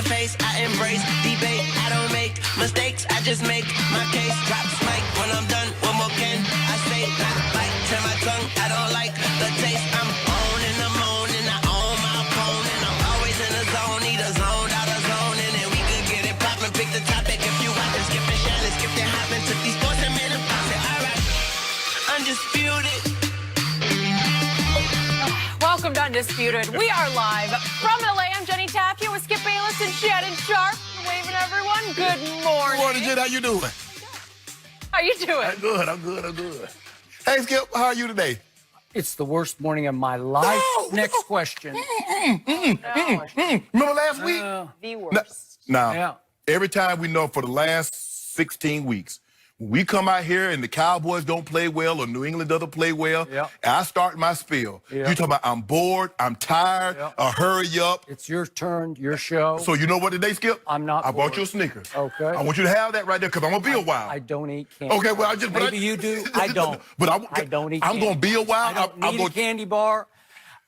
face, I embrace debate. I don't make mistakes, I just make my case. Drops mic when I'm done, one more can I say? Not bite to my tongue, I don't like the taste. I'm on and I'm on and I own my opponent. I'm always in the zone, need a zone, out of zone. And then we could get it poppin', pick the topic. If you want to skip and Shannon, skip the hoppin'. Took these sports and made them pop it. Alright, undisputed. Welcome to Undisputed. We are live from LA. I'm Jenny Tapia with Skip Bayless and Shannon Sharp. Waving everyone. Good morning. Good morning, Jen. How you doing? How you doing? I'm good. I'm good. I'm good. Hey, Skip. How are you today? It's the worst morning of my life. No! Next question. Remember last week? The worst. Now, Yeah. every time we know for the last 16 weeks, when we come out here and the Cowboys don't play well or New England doesn't play well, Yeah. and I start my spiel. Yeah. You talking about I'm bored, I'm tired, Yeah. hurry up. It's your turn, your show. So you know what today, Skip? I'm not I bought bored. you a Snickers. Okay. I want you to have that right there because I'm going to be a while. I don't eat candy. Okay, well, I just... but Maybe you do. I don't. But I don't eat I'm candy. going to be a while. I don't need a candy bar.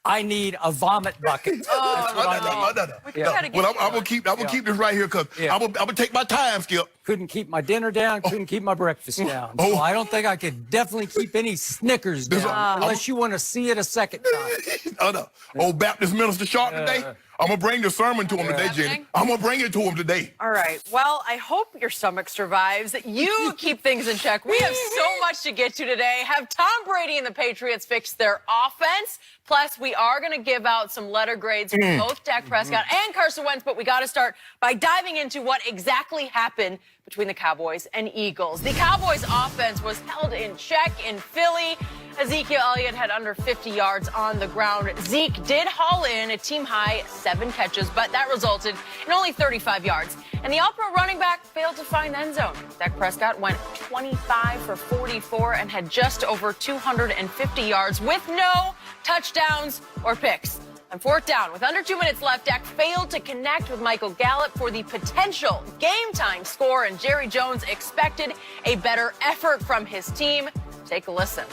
I need a vomit bucket. That's what I need. We gotta get Well, you I'm gonna keep this right here because Yeah. I'm gonna take my time, Skip. Couldn't keep my dinner down, couldn't keep my breakfast down. Oh. So I don't think I could definitely keep any Snickers This- down unless you want to see it a second time. Old Baptist minister Sharp today. I'm gonna bring the sermon to him today, Jenny. I'm gonna bring it to him today. All right. Well, I hope your stomach survives. You keep things in check. We have so much to get to today. Have Tom Brady and the Patriots fix their offense? Plus, we are going to give out some letter grades for both Dak Prescott and Carson Wentz, but we got to start by diving into what exactly happened between the Cowboys and Eagles. The Cowboys offense was held in check in Philly. Ezekiel Elliott had under 50 yards on the ground. Zeke did haul in a team-high 7 catches, but that resulted in only 35 yards. And the all-pro running back failed to find the end zone. Dak Prescott went 25 for 44 and had just over 250 yards with no touchdowns or picks. On 4th down, with under 2 minutes left, Dak failed to connect with Michael Gallup for the potential game-time score, and Jerry Jones expected a better effort from his team. Take a listen.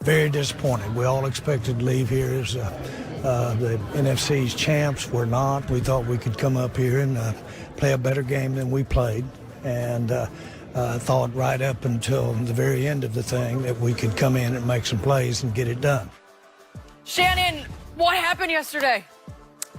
Very disappointed. We all expected to leave here as the NFC's champs. We're not. We thought we could come up here and play a better game than we played, and thought right up until the very end of the thing that we could come in and make some plays and get it done. Shannon, what happened yesterday?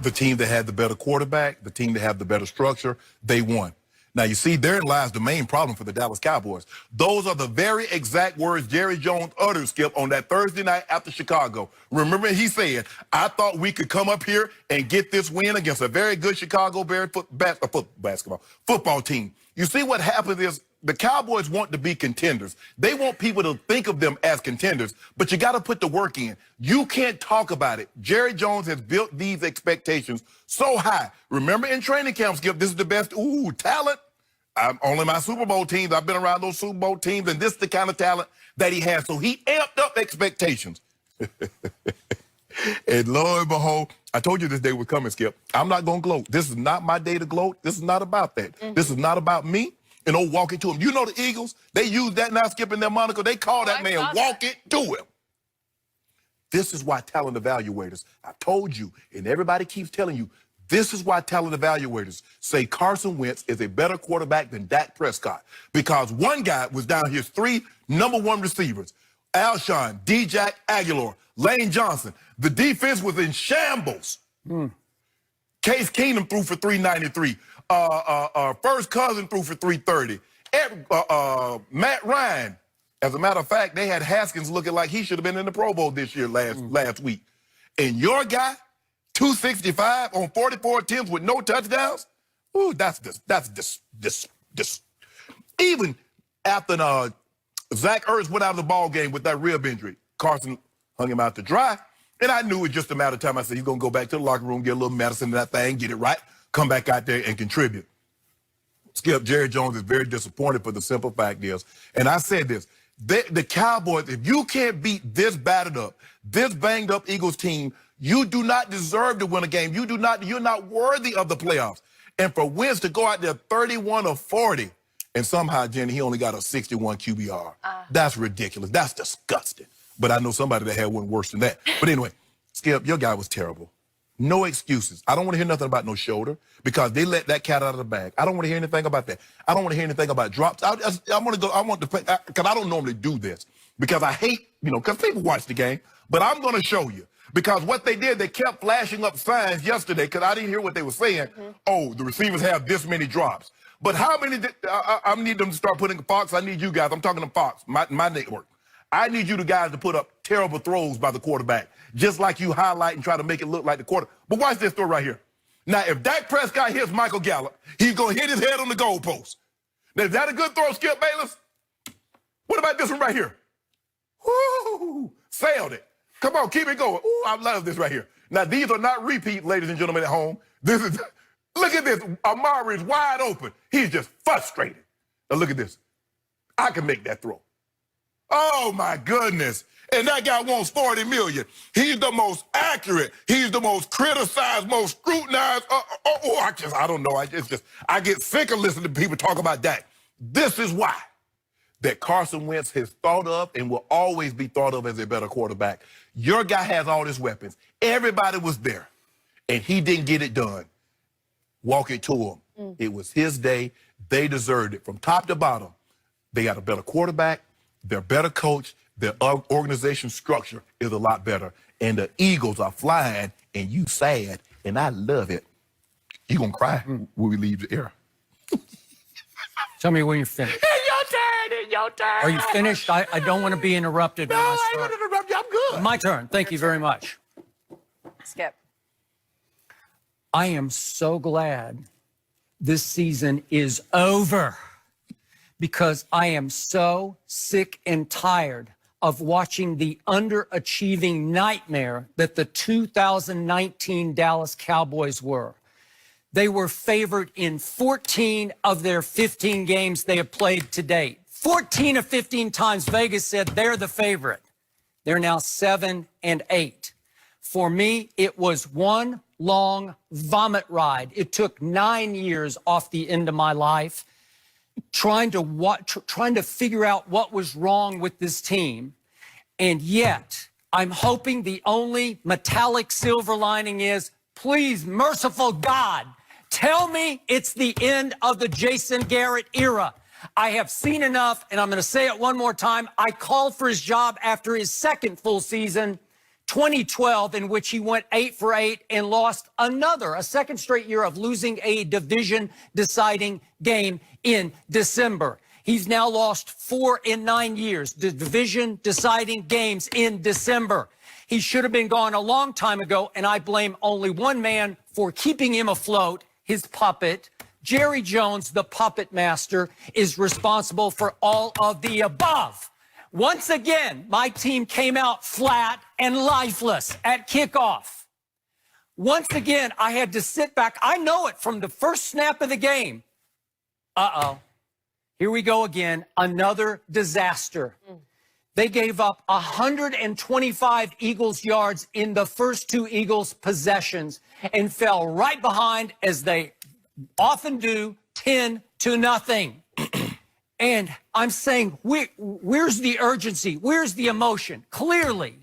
The team that had the better quarterback, the team that had the better structure, they won. Now, you see, therein lies the main problem for the Dallas Cowboys. Those are the very exact words Jerry Jones uttered, Skip, on that Thursday night after Chicago. Remember, he said, I thought we could come up here and get this win against a very good Chicago Bears football team. You see, what happens is the Cowboys want to be contenders. They want people to think of them as contenders, but you got to put the work in. You can't talk about it. Jerry Jones has built these expectations so high. Remember in training camp, Skip, this is the best, talent. Only my Super Bowl teams, I've been around those Super Bowl teams, and this is the kind of talent that he has. So he amped up expectations. And lo and behold, I told you this day was coming, Skip. I'm not going to gloat. This is not my day to gloat. This is not about that. This is not about me. And walk it to him. You know the Eagles, they use that now, Skip, in their moniker. They call that man walk it to him. This is why talent evaluators, I told you, and everybody keeps telling you, this is why talent evaluators say Carson Wentz is a better quarterback than Dak Prescott. Because one guy was down his 3 number 1 receivers, Alshon, D-Jack, Aguilar, Lane Johnson. The defense was in shambles. Case Keenum threw for 393. First Cousin threw for 330. Matt Ryan, as a matter of fact, they had Haskins looking like he should have been in the Pro Bowl this year last week. And your guy, 265 on 44 attempts with no touchdowns? Ooh, that's even after Zach Ertz went out of the ball game with that rib injury, Carson hung him out to dry. And I knew it was just a matter of time. I said, he's going to go back to the locker room, get a little medicine in that thing, get it right, come back out there and contribute. Skip, Jerry Jones is very disappointed for the simple fact is, and I said this, the Cowboys, if you can't beat this battered up, this banged up Eagles team, you do not deserve to win a game. You're not worthy of the playoffs. And for Wentz to go out there 31 of 40, and somehow, Jenny, he only got a 61 QBR. That's ridiculous. That's disgusting. But I know somebody that had one worse than that. But anyway, Skip, your guy was terrible. No excuses. I don't want to hear nothing about no shoulder because they let that cat out of the bag. I don't want to hear anything about that. I don't want to hear anything about drops. I want to go. I want to play because I don't normally do this because I hate, because people watch the game. But I'm going to show you because what they did, they kept flashing up signs yesterday because I didn't hear what they were saying. Oh, the receivers have this many drops. But how many? I need them to start putting Fox. I need you guys. I'm talking to Fox, my network. I need you guys to put up terrible throws by the quarterback, just like you highlight and try to make it look like the quarter. But watch this throw right here. Now, if Dak Prescott hits Michael Gallup, he's going to hit his head on the goalpost. Now, is that a good throw, Skip Bayless? What about this one right here? Woo! Sailed it. Come on, keep it going. Ooh, I love this right here. Now, these are not repeat, ladies and gentlemen at home. This is, look at this. Amari is wide open. He's just frustrated. Now, look at this. I can make that throw. Oh, my goodness. And that guy wants $40 million. He's the most accurate. He's the most criticized, most scrutinized. I don't know. I get sick of listening to people talk about that. This is why that Carson Wentz is thought of and will always be thought of as a better quarterback. Your guy has all his weapons. Everybody was there, and he didn't get it done. Walk it to him. It was his day. They deserved it from top to bottom. They got a better quarterback. They're a better coach. Their organization structure is a lot better. And the Eagles are flying, and you sad, and I love it. You gonna cry when we leave the air. Tell me when you're finished. In your turn. Are you finished? I don't want to be interrupted. No, I ain't gonna interrupt you. I'm good. My turn. Thank you very much. Skip. I am so glad this season is over because I am so sick and tired of watching the underachieving nightmare that the 2019 Dallas Cowboys were. They were favored in 14 of their 15 games they have played to date. 14 of 15 times Vegas said they're the favorite. They're now 7-8. For me, it was one long vomit ride. It took 9 years off the end of my life trying to figure out what was wrong with this team. And yet, I'm hoping the only metallic silver lining is, please, merciful God, tell me it's the end of the Jason Garrett era. I have seen enough, and I'm going to say it one more time. I called for his job after his second full season, 2012, in which he went 8 for 8 and lost a second straight year of losing a division-deciding game in December. He's now lost 4 in 9 years, the division-deciding games in December. He should have been gone a long time ago, and I blame only one man for keeping him afloat, his puppet. Jerry Jones, the puppet master, is responsible for all of the above. Once again, my team came out flat and lifeless at kickoff. Once again, I had to sit back. I know it from the first snap of the game. Uh-oh. Here we go again. Another disaster. They gave up 125 Eagles yards in the first 2 Eagles possessions and fell right behind, as they often do, 10-0. And I'm saying, where's the urgency? Where's the emotion? Clearly,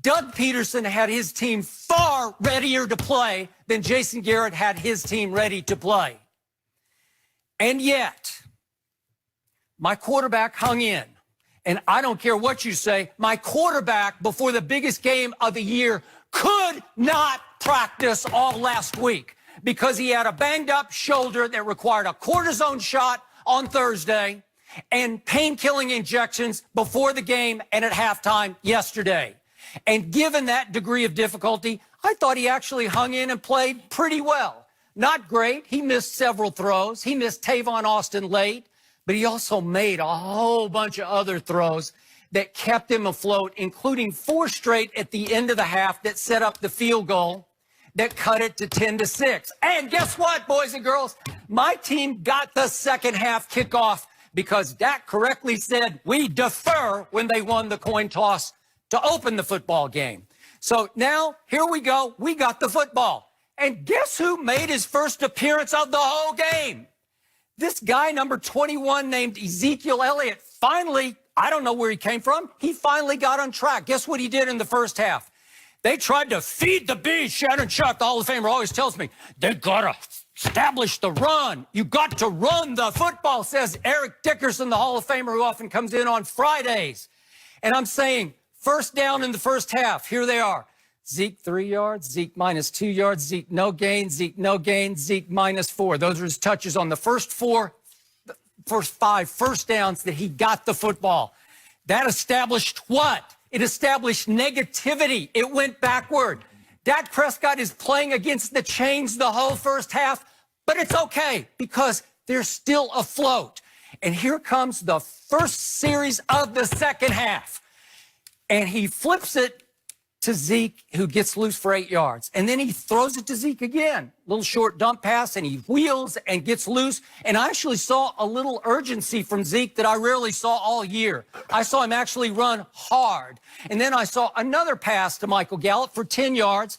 Doug Peterson had his team far readier to play than Jason Garrett had his team ready to play. And yet, my quarterback hung in. And I don't care what you say, my quarterback before the biggest game of the year could not practice all last week because he had a banged up shoulder that required a cortisone shot on Thursday and pain-killing injections before the game and at halftime yesterday. And given that degree of difficulty, I thought he actually hung in and played pretty well. Not great. He missed several throws. He missed Tavon Austin late, but he also made a whole bunch of other throws that kept him afloat, including 4 straight at the end of the half that set up the field goal that cut it to 10-6. And guess what, boys and girls? My team got the second half kickoff because Dak correctly said we defer when they won the coin toss to open the football game. So now, here we go. We got the football. And guess who made his first appearance of the whole game? This guy, number 21, named Ezekiel Elliott, finally, I don't know where he came from, he finally got on track. Guess what he did in the first half? They tried to feed the beast. Shannon Sharp, the Hall of Famer, always tells me, they got to establish the run. You got to run the football, says Eric Dickerson, the Hall of Famer, who often comes in on Fridays. And I'm saying, first down in the first half, here they are. Zeke 3 yards, Zeke -2 yards, Zeke no gain, Zeke no gain, Zeke -4. Those are his touches on the first 5 first downs that he got the football. That established what? It established negativity. It went backward. Dak Prescott is playing against the chains the whole first half, but it's okay because they're still afloat. And here comes the first series of the second half. And he flips it to Zeke, who gets loose for 8 yards. And then he throws it to Zeke again. Little short dump pass, and he wheels and gets loose. And I actually saw a little urgency from Zeke that I rarely saw all year. I saw him actually run hard. And then I saw another pass to Michael Gallup for 10 yards.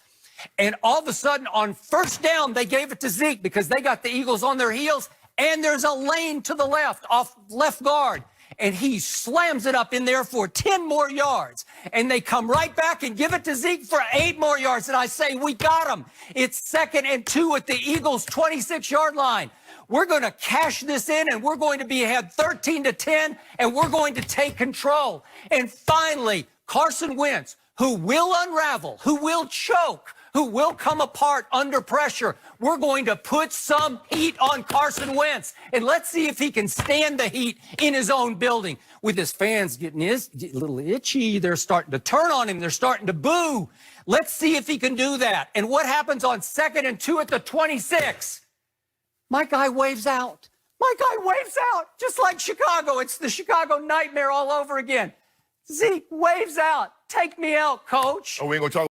And all of a sudden, on first down, they gave it to Zeke because they got the Eagles on their heels. And there's a lane to the left, off left guard. And he slams it up in there for 10 more yards. And they come right back and give it to Zeke for 8 more yards. And I say, we got him. It's 2nd and 2 at the Eagles' 26-yard line. We're going to cash this in, and we're going to be ahead 13-10, and we're going to take control. And finally, Carson Wentz, who will unravel, who will choke, who will come apart under pressure. We're going to put some heat on Carson Wentz, and let's see if he can stand the heat in his own building. With his fans getting a little itchy, they're starting to turn on him, they're starting to boo. Let's see if he can do that. And what happens on 2nd and 2 at the 26? My guy waves out. My guy waves out, just like Chicago. It's the Chicago nightmare all over again. Zeke waves out. Take me out, coach. Oh, we ain't gonna talk